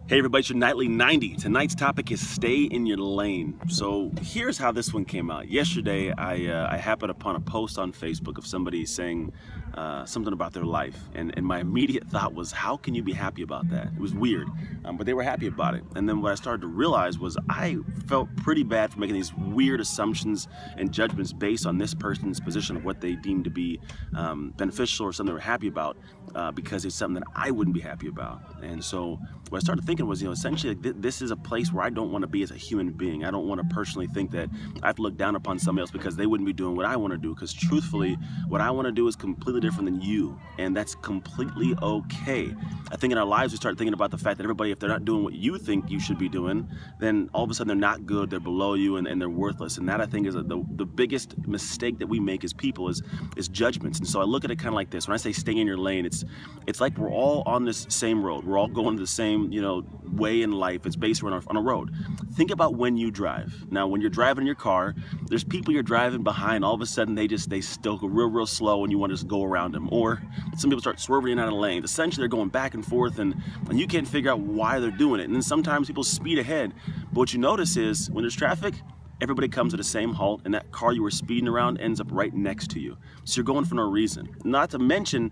Hey everybody, it's your Nightly 90. Tonight's topic is stay in your lane. So here's how this one came out. Yesterday, I happened upon a post on Facebook of somebody saying something about their life. And my immediate thought was, how can you be happy about that? It was weird, but they were happy about it. And then what I started to realize was I felt pretty bad for making these weird assumptions and judgments based on this person's position of what they deemed to be beneficial or something they were happy about because it's something that I wouldn't be happy about. And so what I started thinking was, essentially this is a place where I don't want to be as a human being. I don't want to personally think that I have to look down upon somebody else because they wouldn't be doing what I want to do, because truthfully, what I want to do is completely different than you, and that's completely okay. I think in our lives we start thinking about the fact that everybody, if they're not doing what you think you should be doing, then all of a sudden they're not good, they're below you, and they're worthless. And that, I think, is the biggest mistake that we make as people is judgments. And so I look at it kind of like this. When I say stay in your lane, it's like we're all on this same road. We're all going to the same, way in life. It's based on a road. Think about when you drive. Now, when you're driving your car, there's people you're driving behind. All of a sudden, they still go real slow, and you want to just go around them. Or some people start swerving in and out of lanes. Essentially, they're going back and forth, and you can't figure out why they're doing it. And then sometimes people speed ahead. But what you notice is when there's traffic, everybody comes to the same halt, and that car you were speeding around ends up right next to you. So you're going for no reason. Not to mention,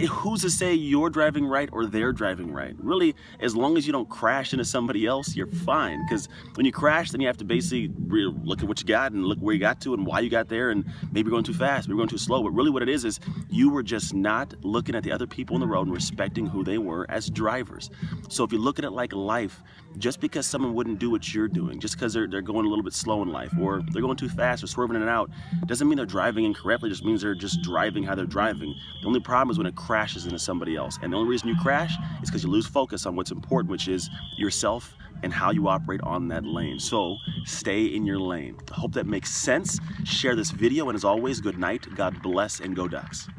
who's to say you're driving right or they're driving right? Really, as long as you don't crash into somebody else, you're fine. Because when you crash, then you have to basically look at what you got and look where you got to and why you got there, and maybe you're going too fast, maybe you're going too slow. But really what it is you were just not looking at the other people on the road and respecting who they were as drivers. So if you look at it like life, just because someone wouldn't do what you're doing, just because they're going a little bit slow in life, or they're going too fast or swerving in and out, doesn't mean they're driving incorrectly. It just means they're just driving how they're driving. The only problem is when it crashes into somebody else. And the only reason you crash is because you lose focus on what's important, which is yourself and how you operate on that lane. So stay in your lane. I hope that makes sense. Share this video, and as always, good night, God bless, and go Ducks.